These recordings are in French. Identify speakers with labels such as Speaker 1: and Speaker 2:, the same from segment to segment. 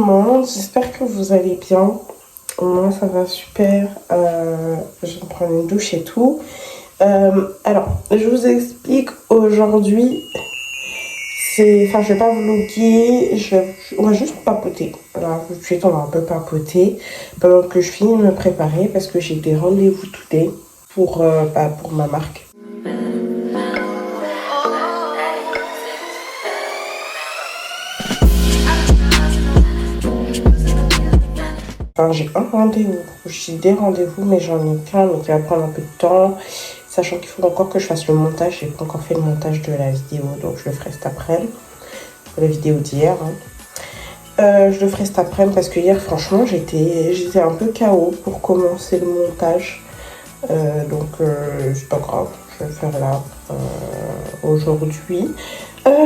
Speaker 1: monde, j'espère que vous allez bien. Moi ça va super, je vais prendre une douche et tout. Alors, je vous explique aujourd'hui, je vais pas vlogger, on va juste papoter. Alors, tout de suite on va un peu papoter pendant que je finis de me préparer parce que j'ai des rendez-vous today pour ma marque. Enfin, j'ai un rendez-vous, j'ai des rendez-vous, mais j'en ai qu'un, mais qui va prendre un peu de temps. Sachant qu'il faut encore que je fasse le montage, j'ai pas encore fait le montage de la vidéo, donc je le ferai cet après-midi. La vidéo d'hier. Je le ferai cet après-midi parce que hier, franchement, j'étais un peu KO pour commencer le montage. Donc, c'est pas grave, je vais le faire là aujourd'hui.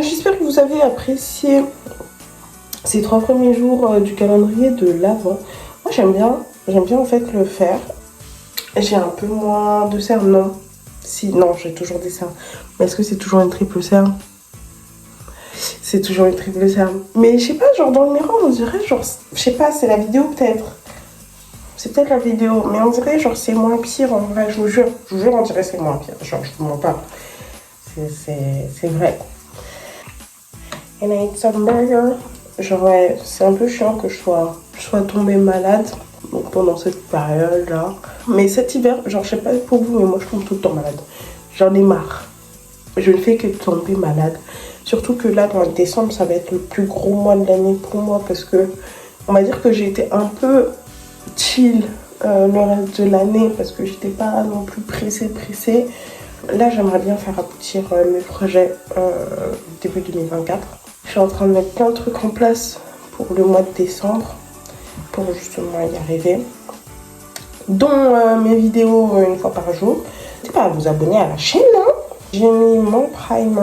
Speaker 1: J'espère que vous avez apprécié ces 3 premiers jours du calendrier de l'Avent. Moi j'aime bien en fait le faire. J'ai un peu moins de cernes, non. Si, non, j'ai toujours des cernes. Mais est-ce que c'est toujours une triple cerne? C'est toujours une triple cerne. Mais je sais pas, genre dans le miroir, on dirait, genre, je sais pas, c'est la vidéo peut-être. C'est peut-être la vidéo, mais on dirait, genre, c'est moins pire en vrai, je vous jure, on dirait c'est moins pire. Genre, je vous mens pas. C'est vrai. And I ate some burger. Genre, ouais, c'est un peu chiant que je sois tombée malade donc, pendant cette période là. Mais cet hiver, genre, je sais pas pour vous, mais moi je tombe tout le temps malade. J'en ai marre. Je ne fais que tomber malade. Surtout que là, dans le décembre, ça va être le plus gros mois de l'année pour moi parce que on va dire que j'ai été un peu chill le reste de l'année parce que j'étais pas non plus pressée. Là, j'aimerais bien faire aboutir mes projets début 2024. Je suis en train de mettre plein de trucs en place pour le mois de décembre, pour justement y arriver. Dont mes vidéos une fois par jour. N'hésitez pas à vous abonner à la chaîne. Hein. J'ai mis mon primer,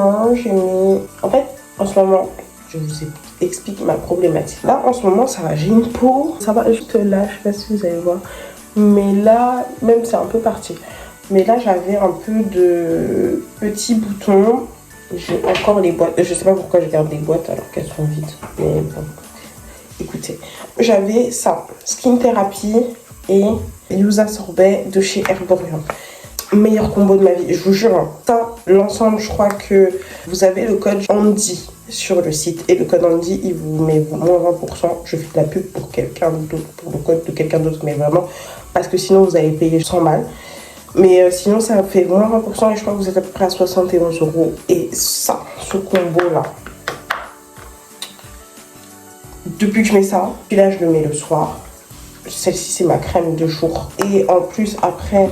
Speaker 1: En fait, en ce moment, je vous explique ma problématique. Là, en ce moment, ça va, j'ai une peau. Ça va juste là, je sais pas si vous allez voir. Mais là, même c'est un peu parti. Mais là, j'avais un peu de petits boutons. J'ai encore les boîtes. Je sais pas pourquoi je garde les boîtes alors qu'elles sont vides. Mais bon, écoutez. J'avais ça. Skin Therapy et Youza Sorbet de chez Herborian. Meilleur combo de ma vie. Je vous jure. Hein. Ça, l'ensemble, je crois que vous avez le code Andy sur le site. Et le code Andy, il vous met moins 20%. Je fais de la pub pour quelqu'un d'autre, pour le code de quelqu'un d'autre. Mais vraiment, parce que sinon, vous allez payer 100 balles. Mais sinon, ça fait moins 20% et je crois que vous êtes à peu près à 71 €. Et ça, ce combo-là, depuis que je mets ça, puis là, je le mets le soir. Celle-ci, c'est ma crème de jour. Et en plus, après,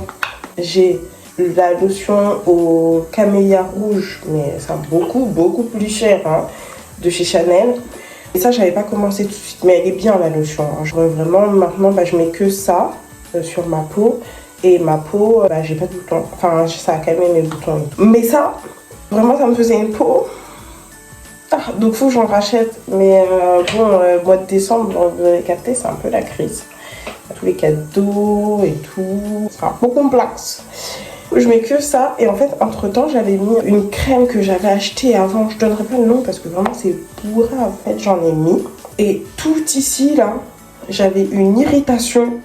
Speaker 1: j'ai la lotion au camélia rouge, mais c'est beaucoup plus cher, hein, de chez Chanel. Et ça, j'avais pas commencé tout de suite, mais elle est bien, la lotion. Hein. Vraiment, maintenant, je mets que ça sur ma peau. Et ma peau, j'ai pas de boutons. Enfin, ça a calmé mes boutons. Mais ça, vraiment, ça me faisait une peau. Ah, donc, faut que j'en rachète. Mais mois de décembre, vous avez capté, c'est un peu la crise. Tous les cadeaux et tout. C'est un peu complexe. Je mets que ça. Et en fait, entre-temps, j'avais mis une crème que j'avais achetée avant. Je donnerai pas le nom parce que vraiment, c'est bourré. En fait, j'en ai mis. Et tout ici, là, j'avais une irritation.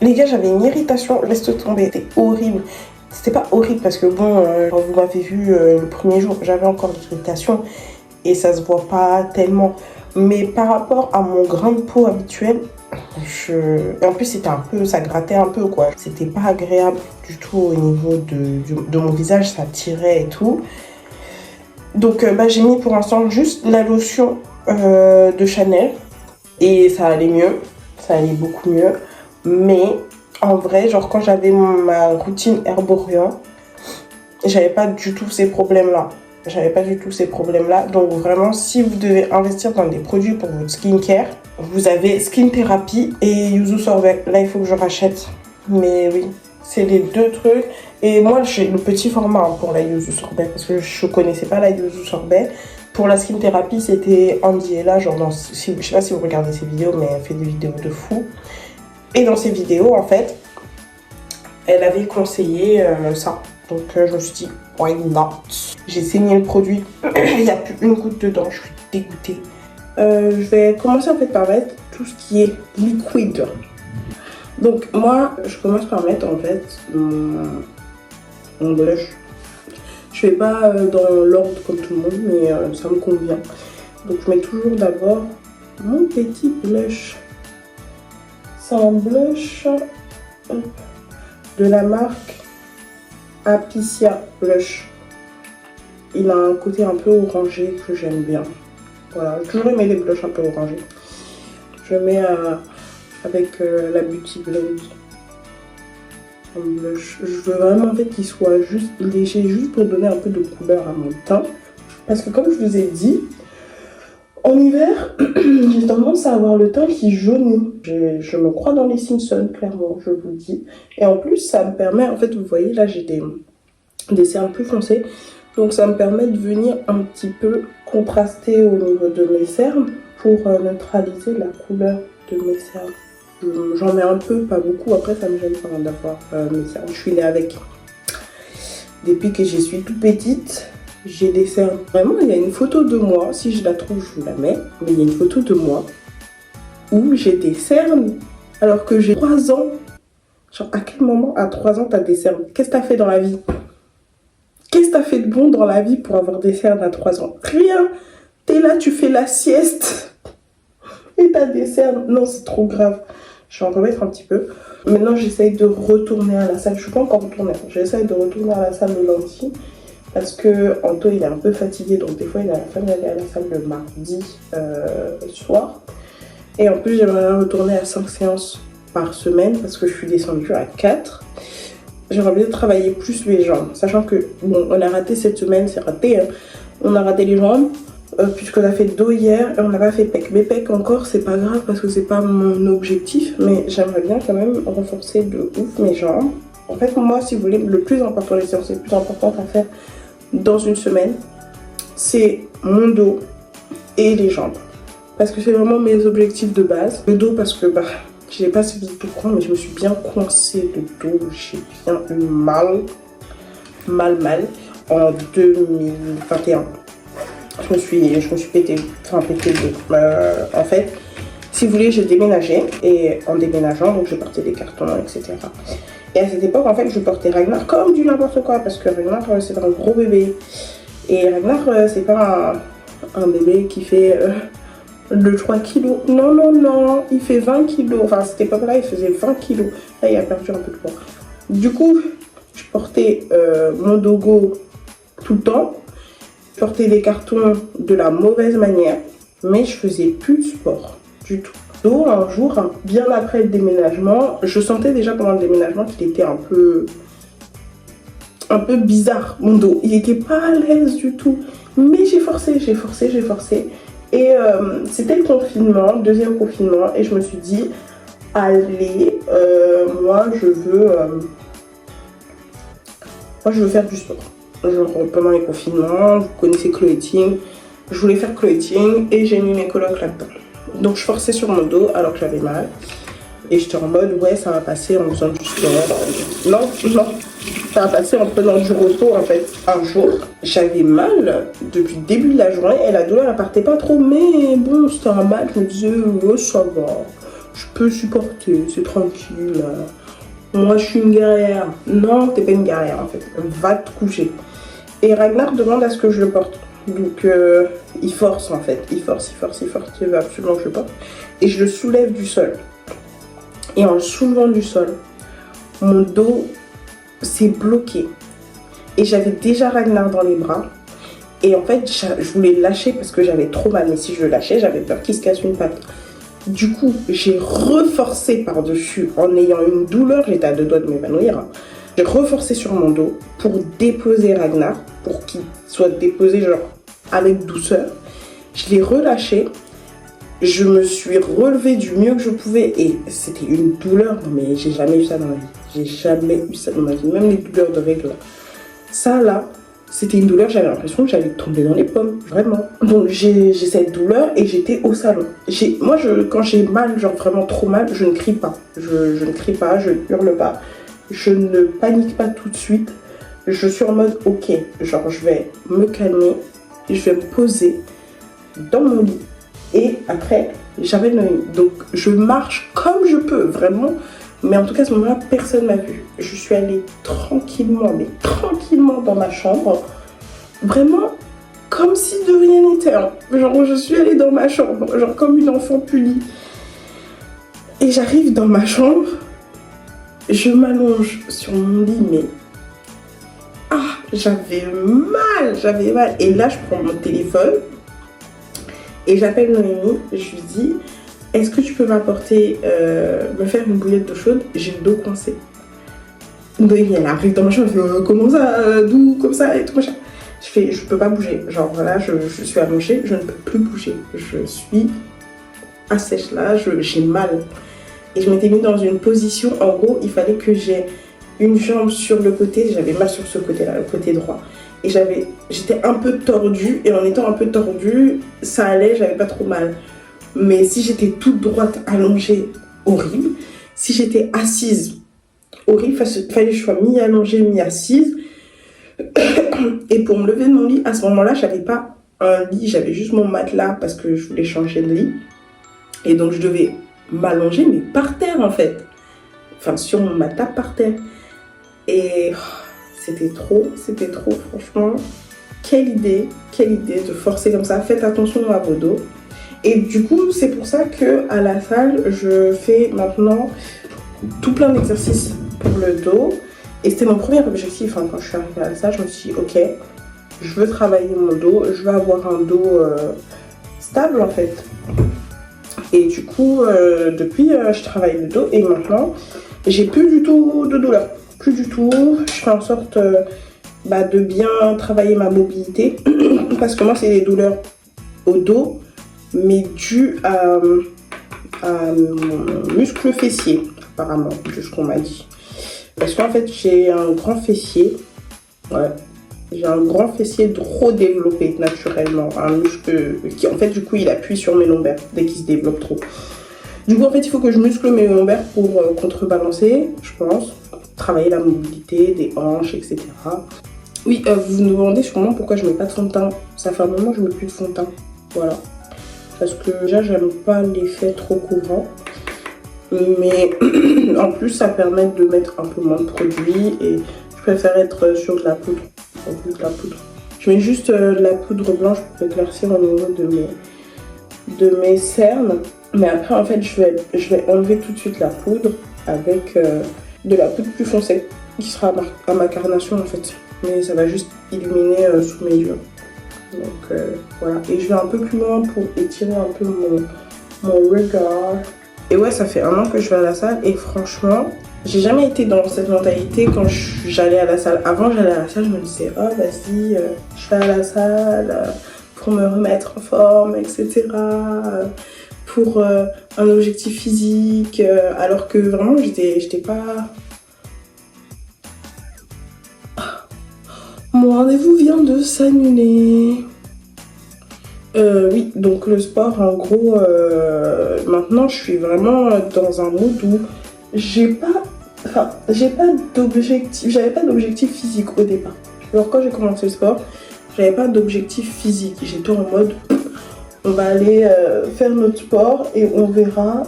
Speaker 1: Les gars, j'avais une irritation, laisse tomber, c'était horrible. C'était pas horrible parce que bon, vous m'avez vu le premier jour, j'avais encore des irritations et ça se voit pas tellement. Mais par rapport à mon grain de peau habituel, et en plus c'était un peu, ça grattait un peu quoi. C'était pas agréable du tout au niveau de mon visage, ça tirait et tout. Donc j'ai mis pour l'instant juste la lotion de Chanel et ça allait mieux, ça allait beaucoup mieux. Mais en vrai, genre quand j'avais ma routine Herborian, j'avais pas du tout ces problèmes-là. Donc vraiment, si vous devez investir dans des produits pour votre skincare, vous avez Skin Therapy et Yuzu Sorbet. Là, il faut que je rachète. Mais oui, c'est les deux trucs. Et moi, j'ai le petit format pour la Yuzu Sorbet parce que je connaissais pas la Yuzu Sorbet. Pour la Skin Therapy, c'était Andy et là, genre je sais pas si vous regardez ses vidéos, mais elle fait des vidéos de fou. Et dans ces vidéos, en fait, elle avait conseillé ça. Donc, je me suis dit, why not? J'ai saigné le produit. Il n'y a plus une goutte dedans. Je suis dégoûtée. Je vais commencer en fait par mettre tout ce qui est liquide. Donc moi, je commence par mettre en fait mon blush. Je fais pas dans l'ordre comme tout le monde, mais ça me convient. Donc je mets toujours d'abord mon petit blush. C'est un blush de la marque Apicia Blush. Il a un côté un peu orangé que j'aime bien. Voilà, j'ai toujours aimé les blushs un peu orangés. Je mets avec la Beauty Blend un blush. Je veux vraiment en fait qu'il soit juste léger, juste pour donner un peu de couleur à mon teint. Parce que comme je vous ai dit, en hiver, j'ai tendance à avoir le teint qui jaunit. Je me crois dans les Simpsons, clairement, je vous le dis. Et en plus, ça me permet, en fait, vous voyez, là, j'ai des cernes plus foncées. Donc, ça me permet de venir un petit peu contraster au niveau de mes cernes pour neutraliser la couleur de mes cernes. J'en mets un peu, pas beaucoup. Après, ça me gêne pas d'avoir mes cernes. Je suis née avec. Depuis que je suis toute petite, j'ai des cernes. Vraiment, il y a une photo de moi. Si je la trouve, je vous la mets. Mais il y a une photo de moi où j'ai des cernes alors que j'ai 3 ans. Genre, à quel moment, à 3 ans, t'as des cernes? Qu'est-ce que t'as fait dans la vie? Qu'est-ce que t'as fait de bon dans la vie pour avoir des cernes à 3 ans? Rien. T'es là, tu fais la sieste. Et t'as des cernes. Non, c'est trop grave. Je vais en remettre un petit peu. Maintenant, j'essaye de retourner à la salle. Je suis pas encore retournée. J'essaye de retourner à la salle le lundi. Parce que Anto, il est un peu fatigué. Donc, des fois, il a la flemme d'aller à la salle le mardi soir. Et en plus, j'aimerais retourner à 5 séances par semaine. Parce que je suis descendue à 4. J'aimerais bien travailler plus les jambes. Sachant que, bon, on a raté cette semaine. C'est raté, hein. On a raté les jambes. Puisqu'on a fait dos hier et on n'a pas fait pec. Mais pec encore, c'est pas grave parce que c'est pas mon objectif. Mais j'aimerais bien quand même renforcer de ouf mes jambes. En fait, moi, si vous voulez, le plus important, les séances les plus importantes à faire dans une semaine, c'est mon dos et les jambes. Parce que c'est vraiment mes objectifs de base. Le dos parce que, je n'ai pas suivi tout coin, mais je me suis bien coincée le dos. J'ai bien eu mal en 2021. Je me suis pété le dos. En fait, si vous voulez, j'ai déménagé et en déménageant, donc je portais des cartons, etc. Et à cette époque, en fait, je portais Ragnar comme du n'importe quoi parce que Ragnar, c'est un gros bébé. Et Ragnar, c'est pas un bébé qui fait le 3 kilos. Non, non, non, il fait 20 kilos. Enfin, à cette époque-là, il faisait 20 kilos. Là, il a perdu un peu de poids. Du coup, je portais mon dogo tout le temps. Je portais des cartons de la mauvaise manière, mais je faisais plus de sport du tout. Donc un jour, bien après le déménagement, je sentais déjà pendant le déménagement qu'il était un peu bizarre, mon dos. Il était pas à l'aise du tout, mais j'ai forcé. Et c'était le confinement, le deuxième confinement, et je me suis dit, allez, moi je veux faire du sport. Genre pendant les confinements, vous connaissez Chloé Ting, je voulais faire Chloé Ting et j'ai mis mes colocs là-dedans. Donc je forçais sur mon dos alors que j'avais mal. Et j'étais en mode, ouais, ça va passer en faisant du sport. Non, ça va passer en prenant du repos en fait. Un jour, j'avais mal depuis le début de la journée et la douleur ne partait pas trop. Mais bon, c'était un mal, je me disais, oh, ça va, je peux supporter, c'est tranquille. Moi, je suis une guerrière. Non, t'es pas une guerrière en fait. Va te coucher. Et Ragnar demande à ce que je le porte. Donc, il force en fait. Il force. Il veut absolument que je le porte. Et je le soulève du sol. Et en le soulevant du sol, mon dos s'est bloqué. Et j'avais déjà Ragnar dans les bras. Et en fait, je voulais le lâcher parce que j'avais trop mal. Mais si je le lâchais, j'avais peur qu'il se casse une patte. Du coup, j'ai reforcé par-dessus en ayant une douleur. J'étais à 2 doigts de m'évanouir. J'ai reforcé sur mon dos pour déposer Ragnar, pour qu'il soit déposé genre avec douceur. Je l'ai relâché. Je me suis relevée du mieux que je pouvais et c'était une douleur. Mais j'ai jamais eu ça dans ma vie. J'ai jamais eu ça dans ma vie. Même les douleurs de règles. Ça là, c'était une douleur, j'avais l'impression que j'allais tomber dans les pommes, vraiment. Donc j'ai cette douleur et j'étais au salon. Moi, quand j'ai mal, genre vraiment trop mal, je ne crie pas. Je ne crie pas, je ne hurle pas. Je ne panique pas tout de suite. Je suis en mode, ok, genre je vais me calmer, je vais me poser dans mon lit Et après, j'appelle Noémie. Donc, je marche comme je peux, vraiment. Mais en tout cas, à ce moment-là, personne m'a vue. Je suis allée tranquillement, mais tranquillement dans ma chambre. Vraiment, comme si de rien n'était. Hein. Genre, je suis allée dans ma chambre, genre comme une enfant punie. Et j'arrive dans ma chambre, je m'allonge sur mon lit, mais... Ah, j'avais mal. Et là, je prends mon téléphone et j'appelle Noémie. Je lui dis, est-ce que tu peux m'apporter, me faire une bouillette d'eau chaude? J'ai le dos coincé. Noémie, elle arrive dans ma chambre, elle fait, comment ça, d'où, comme ça, et tout machin. Je fais, je peux pas bouger. Genre, voilà, je suis allongée, je ne peux plus bouger. Je suis assèche là, j'ai mal. Et je m'étais mis dans une position, en gros, il fallait que j'ai une jambe sur le côté, j'avais mal sur ce côté-là, le côté droit. Et j'étais un peu tordue, et en étant un peu tordue, ça allait, j'avais pas trop mal. Mais si j'étais toute droite, allongée, horrible. Si j'étais assise, horrible, il fallait que je sois mi-allongée, mi-assise. Et pour me lever de mon lit, à ce moment-là, j'avais pas un lit, j'avais juste mon matelas parce que je voulais changer de lit. Et donc je devais m'allonger, mais par terre en fait. Enfin, sur mon matelas, par terre. Et c'était trop, franchement. Quelle idée de forcer comme ça. Faites attention à vos dos. Et du coup, c'est pour ça qu'à la salle, je fais maintenant tout plein d'exercices pour le dos. Et c'était mon premier objectif, hein, quand je suis arrivée à la salle, je me suis dit, ok, je veux travailler mon dos, je veux avoir un dos stable en fait. Et du coup, depuis, je travaille le dos et maintenant, j'ai plus du tout de douleur. Plus du tout. Je fais en sorte de bien travailler ma mobilité. Parce que moi, c'est des douleurs au dos, mais dues à mon muscle fessier, apparemment, de ce qu'on m'a dit. Parce qu'en fait, j'ai un grand fessier. Ouais. J'ai un grand fessier trop développé naturellement. Un muscle qui, en fait, du coup, il appuie sur mes lombaires dès qu'il se développe trop. Du coup, en fait, il faut que je muscle mes lombaires pour contrebalancer, je pense. Travailler la mobilité des hanches, etc. Oui, vous vous demandez sûrement pourquoi je mets pas de fond de teint. Ça fait un moment que je mets plus de fond de teint. Voilà. Parce que déjà, j'aime pas l'effet trop couvrant. Mais en plus, ça permet de mettre un peu moins de produits et je préfère être sur de la poudre. En plus de la poudre. Je mets juste de la poudre blanche pour éclaircir au niveau de mes cernes. Mais après, en fait, je vais enlever tout de suite la poudre avec de la poudre plus foncée qui sera à ma carnation en fait. Mais ça va juste illuminer sous mes yeux. Donc voilà. Et je vais un peu plus loin pour étirer un peu mon regard. Et ouais, ça fait un an que je vais à la salle et franchement, j'ai jamais été dans cette mentalité quand j'allais à la salle. Avant, j'allais à la salle, je me disais, oh vas-y, je vais à la salle pour me remettre en forme, etc. Pour un objectif physique, alors que vraiment, j'étais pas... Mon rendez-vous vient de s'annuler. Oui, donc le sport, en gros, maintenant je suis vraiment dans un mood où j'avais pas d'objectif physique au départ. Alors quand j'ai commencé le sport, j'avais pas d'objectif physique. J'étais en mode, on va aller faire notre sport et on verra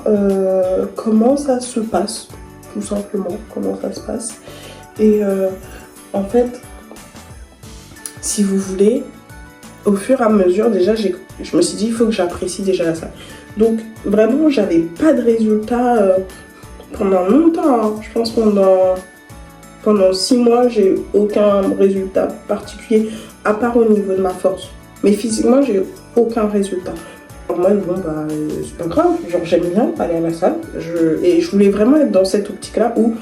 Speaker 1: comment ça se passe, tout simplement, comment ça se passe. Et en fait, si vous voulez, au fur et à mesure, déjà, je me suis dit, il faut que j'apprécie déjà la salle. Donc, vraiment, j'avais pas de résultats pendant longtemps. Hein. Je pense pendant 6 mois, j'ai aucun résultat particulier, à part au niveau de ma force. Mais physiquement, j'ai aucun résultat. Pour moi, bon, c'est pas grave. Genre, j'aime bien aller à la salle. Et je voulais vraiment être dans cette optique-là où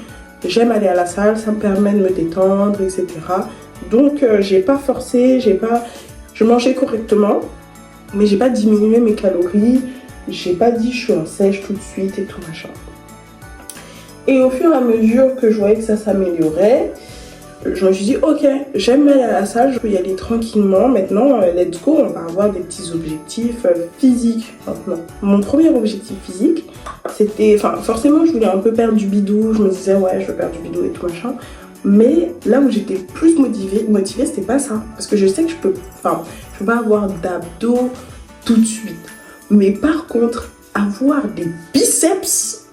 Speaker 1: j'aime aller à la salle, ça me permet de me détendre, etc. Donc, j'ai pas forcé, je mangeais correctement, mais j'ai pas diminué mes calories, j'ai pas dit je suis en sèche tout de suite et tout machin. Et au fur et à mesure que je voyais que ça s'améliorait, je me suis dit ok, j'aime aller à la salle, je peux y aller tranquillement. Maintenant, let's go, on va avoir des petits objectifs physiques maintenant. Mon premier objectif physique, c'était, forcément je voulais un peu perdre du bidou, je me disais ouais je veux perdre du bidou et tout machin. Mais là où j'étais plus motivée, c'était pas ça. Parce que je sais que je peux pas avoir d'abdos tout de suite.
Speaker 2: Mais par contre, avoir des biceps,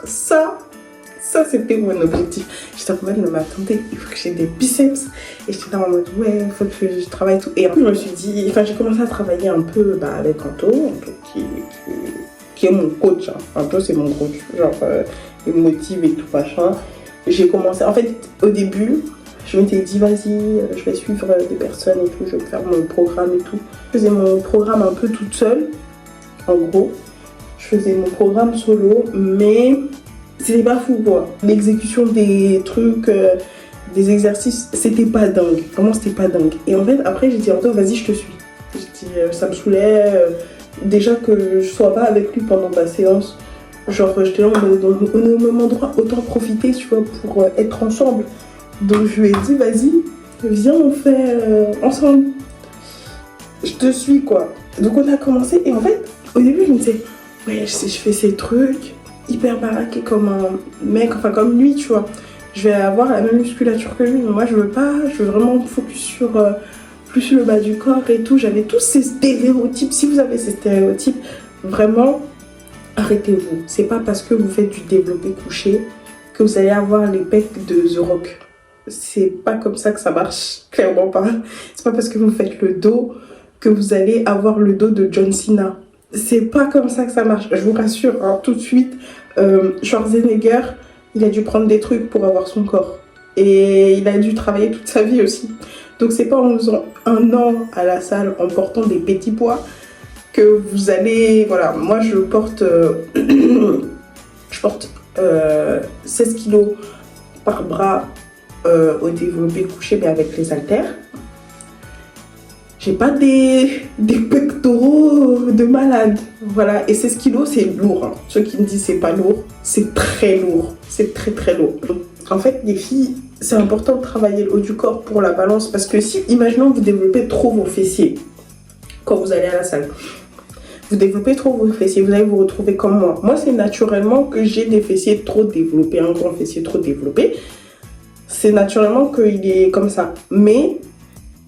Speaker 2: ça c'était mon objectif. J'étais en mode, mais attendez, il faut que j'ai des biceps. Et j'étais là en mode, ouais, il faut que je travaille tout. Et après, je me suis dit, enfin, j'ai commencé à travailler un peu avec Anto qui est mon coach. Hein. Anto, c'est mon coach. Genre, il me motive et tout, machin. J'ai commencé, en fait, au début, je m'étais dit, vas-y, je vais suivre des personnes et tout, je vais faire mon programme et tout. Je faisais mon programme un peu toute seule, en gros. Je faisais mon programme solo, mais c'était pas fou, quoi. L'exécution des trucs, des exercices, c'était pas dingue. Vraiment, c'était pas dingue. Et en fait, après, j'ai dit, Anto, vas-y, je te suis. J'ai dit, ça me saoulait. Déjà que je sois pas avec lui pendant ma séance. Genre, j'étais là, on est au même endroit, autant profiter, tu vois, pour être ensemble. Donc, je lui ai dit, vas-y, viens, on fait ensemble. Je te suis, quoi. Donc, on a commencé. Et en fait, au début, je me disais, ouais, je fais ces trucs hyper baraqués comme un mec, enfin, comme lui, tu vois. Je vais avoir la même musculature que lui. Mais moi, je veux pas. Je veux vraiment me focus sur plus le bas du corps et tout. J'avais tous ces stéréotypes. Si vous avez ces stéréotypes, vraiment, arrêtez-vous. C'est pas parce que vous faites du développé couché que vous allez avoir les pecs de The Rock. C'est pas comme ça que ça marche, clairement pas. C'est pas parce que vous faites le dos que vous allez avoir le dos de John Cena. C'est pas comme ça que ça marche. Je vous rassure, hein, tout de suite, Schwarzenegger, il a dû prendre des trucs pour avoir son corps. Et il a dû travailler toute sa vie aussi. Donc c'est pas en faisant 1 an à la salle, en portant des petits poids, que vous allez... Voilà, moi je porte... je porte 16 kilos par bras au développé couché, mais avec les haltères. J'ai pas des pectoraux de malade. Voilà, et 16 kilos, c'est lourd. Hein. Ceux qui me disent c'est pas lourd, c'est très lourd. C'est très très lourd. En fait, les filles, c'est important de travailler le haut du corps pour la balance. Parce que si, imaginons, vous développez trop vos fessiers quand vous allez à la salle. Vous développez trop vos fessiers, vous allez vous retrouver comme moi. Moi, c'est naturellement que j'ai des fessiers trop développés, un grand fessier trop développé. C'est naturellement qu'il est comme ça. Mais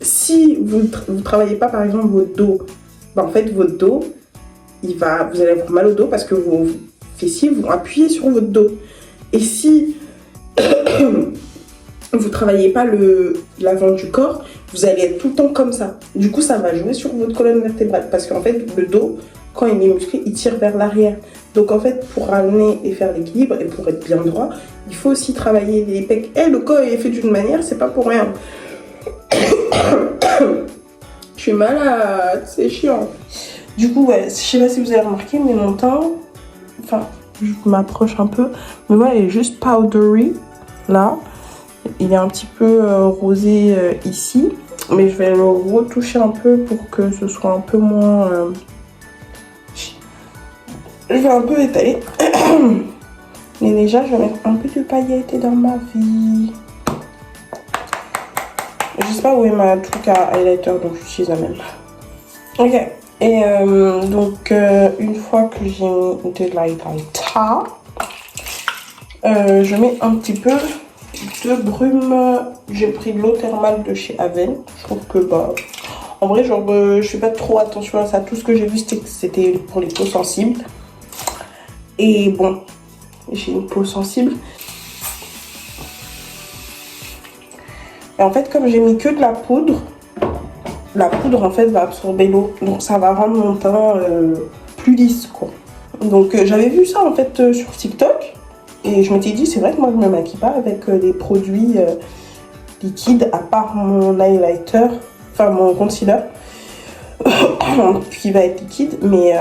Speaker 2: si vous ne travaillez pas, par exemple, votre dos, ben, en fait, votre dos, vous allez avoir mal au dos parce que vos fessiers vont appuyer sur votre dos. Et si vous ne travaillez pas l'avant du corps, vous allez être tout le temps comme ça. Du coup, ça va jouer sur votre colonne vertébrale. Parce qu'en fait, le dos, quand il est musclé, il tire vers l'arrière. Donc en fait, pour ramener et faire l'équilibre et pour être bien droit, il faut aussi travailler les pecs. Et le corps est fait d'une manière, c'est pas pour rien. Je suis malade, c'est chiant. Du coup, ouais, je sais pas si vous avez remarqué, mais mon teint, enfin, je m'approche un peu, mais voilà, il est juste powdery, là. Il est un petit peu rosé ici, mais je vais le retoucher un peu pour que ce soit un peu moins... Je vais un peu étaler. Mais déjà, je vais mettre un peu de paillettes dans ma vie. Je sais pas où est ma truc à highlighter, donc j'utilise la même. Ok. Et donc, une fois que j'ai mis de l'highlighter, je mets un petit peu de brume. J'ai pris de l'eau thermale de chez Aven. Je trouve que, bah, en vrai, genre, je fais pas trop attention à ça. Tout ce que j'ai vu, c'était pour les peaux sensibles. Et bon, j'ai une peau sensible. Et en fait, comme j'ai mis que de la poudre en fait va absorber l'eau. Donc ça va rendre mon teint plus lisse, quoi. Donc j'avais vu ça en fait sur TikTok. Et je m'étais dit, c'est vrai que moi je me maquille pas avec des produits liquides à part mon highlighter, enfin mon concealer, qui va être liquide. Mais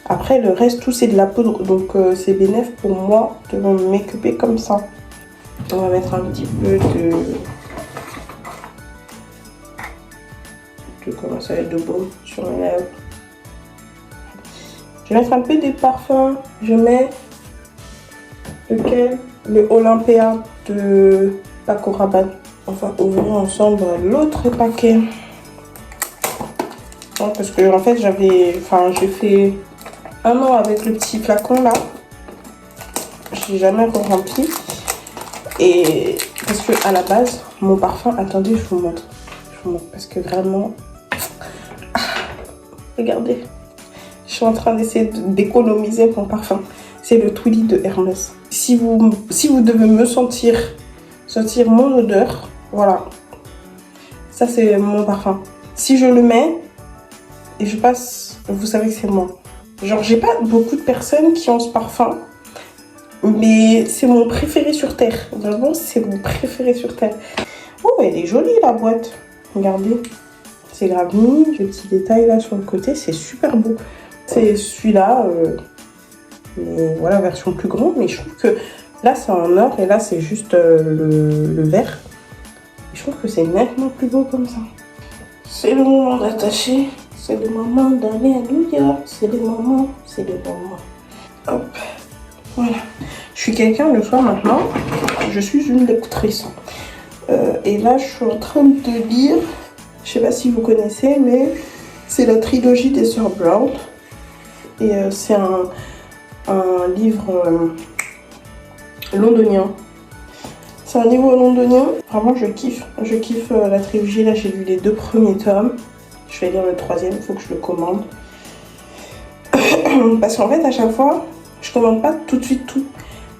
Speaker 2: après le reste, tout c'est de la poudre. Donc c'est bénéf pour moi de me make-upper comme ça. On va mettre un petit peu de comment ça va être de baume sur mes lèvres. Je vais mettre un peu des parfums. Je mets lequel? Le Olympia de Paco Rabanne. On va ouvrir ensemble l'autre paquet. Non, parce que en fait j'ai fait 1 an avec le petit flacon là. Je l'ai jamais rempli. Et parce que à la base, mon parfum, attendez, je vous montre parce que vraiment, Regardez. Je suis en train d'essayer d'économiser mon parfum. C'est le Twilly de Hermès. Si vous devez me sentir mon odeur, voilà. Ça, c'est mon parfum. Si je le mets et je passe, vous savez que c'est moi. Genre, j'ai pas beaucoup de personnes qui ont ce parfum. Mais c'est mon préféré sur Terre. Vraiment, c'est mon préféré sur Terre. Oh, elle est jolie, la boîte. Regardez. C'est grave mignon. Les petits détails là sur le côté, c'est super beau. C'est celui-là. Mais voilà, version plus grande. Mais je trouve que là, c'est en or. Et là, c'est juste le vert. Et je trouve que c'est nettement plus beau comme ça. C'est le moment d'attacher. C'est le moment d'aller à New York. C'est le moment. Hop. Voilà. Je suis quelqu'un le soir maintenant. Je suis une lectrice. Et là, je suis en train de lire. Je sais pas si vous connaissez, mais c'est la trilogie des Sœurs Brown. Et c'est un livre londonien. C'est un livre londonien. Vraiment, je kiffe. Je kiffe la trilogie. Là, j'ai lu les 2 premiers tomes. Je vais lire le 3e. Il faut que je le commande. Parce qu'en fait, à chaque fois, je commande pas tout de suite tout.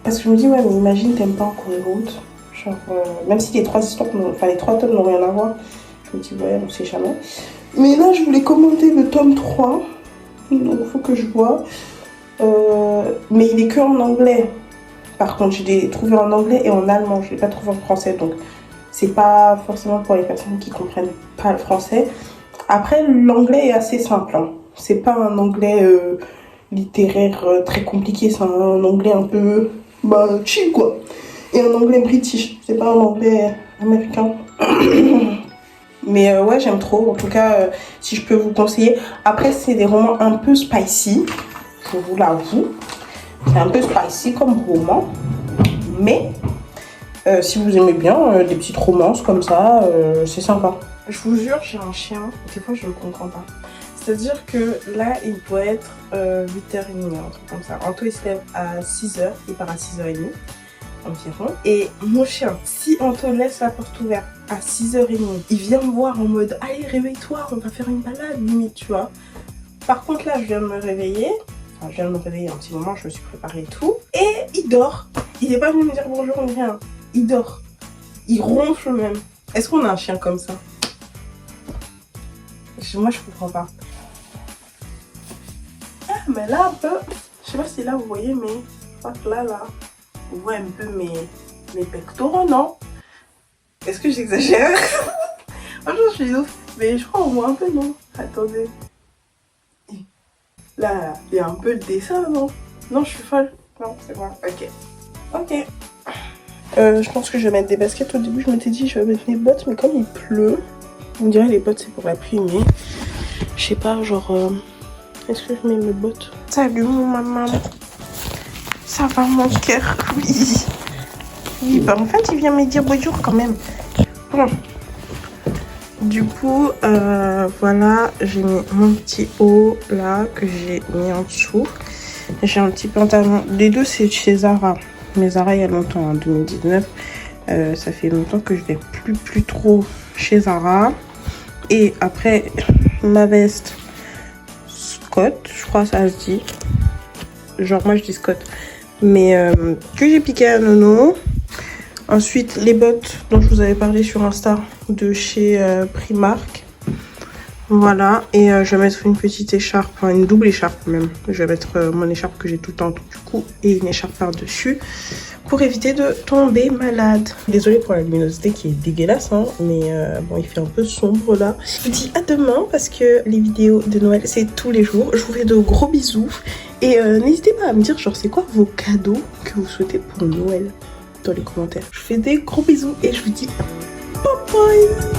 Speaker 2: Parce que je me dis, ouais, mais imagine, t'aimes pas en cours de route. Genre, même si les 3 tomes n'ont rien à voir. Je me dis, ouais, on sait jamais. Mais là, je voulais commander le tome 3. Donc, il faut que je vois. Mais il est que en anglais. Par contre, je l'ai trouvé en anglais et en allemand. Je l'ai pas trouvé en français. Donc, c'est pas forcément pour les personnes qui comprennent pas le français. Après, l'anglais est assez simple. Hein. C'est pas un anglais littéraire très compliqué. C'est un anglais un peu chill, quoi. Et un anglais british. C'est pas un anglais américain. Mais ouais, j'aime trop. En tout cas, si je peux vous conseiller. Après, c'est des romans un peu spicy. Je vous l'avoue. C'est un peu spicy comme roman. Mais si vous aimez bien des petites romances comme ça, c'est sympa. Je vous jure, j'ai un chien. Des fois, je ne le comprends pas. C'est-à-dire que là, il doit être 8h30, un truc comme ça. Anto, il se lève à 6h. Il part à 6h30 environ. Et mon chien, si Anto laisse la porte ouverte à 6h30, il vient me voir en mode « Allez, réveille-toi, on va faire une balade, limite, tu vois. » Par contre, là, je viens de me réveiller. Enfin, je viens de me réveiller un petit moment, je me suis préparée et tout. Et il dort. Il n'est pas venu me dire bonjour ni rien. Il dort. Il ronfle même. Est-ce qu'on a un chien comme ça? Moi, je comprends pas. Ah, mais là, un peu... Je sais pas si là, vous voyez, mais je crois que là, vous voyez un peu mes pectoraux, non? Est-ce que j'exagère? Franchement, je suis ouf. Mais je crois qu'on voit un peu, non? Attendez. Là, il y a un peu le dessin, non? Non, je suis folle. Non, c'est bon. Ok. Je pense que je vais mettre des baskets. Au début, je m'étais dit je vais mettre mes bottes, mais comme il pleut, on dirait les bottes c'est pour la pluie, mais je sais pas, genre... Est-ce que je mets mes bottes? Salut mon maman. Ça va mon cœur? Oui. Oui, bah en fait, il vient me dire bonjour quand même. Bon. Du coup, voilà, j'ai mis mon petit haut là que j'ai mis en dessous. J'ai un petit pantalon. Les deux, c'est chez Zara. Mais Zara, il y a longtemps, en 2019. Ça fait longtemps que je vais plus trop chez Zara. Et après, ma veste Scott, je crois que ça se dit. Genre, moi, je dis Scott. Mais que j'ai piqué à Nono. Ensuite, les bottes dont je vous avais parlé sur Insta de chez Primark. Voilà. Et je vais mettre une petite écharpe, enfin une double écharpe même. Je vais mettre mon écharpe que j'ai tout le temps du coup et une écharpe par-dessus pour éviter de tomber malade. Désolée pour la luminosité qui est dégueulasse, hein, mais bon, il fait un peu sombre là. Je vous dis à demain parce que les vidéos de Noël, c'est tous les jours. Je vous fais de gros bisous. Et n'hésitez pas à me dire, genre, c'est quoi vos cadeaux que vous souhaitez pour Noël dans les commentaires. Je vous fais des gros bisous et je vous dis bye bye.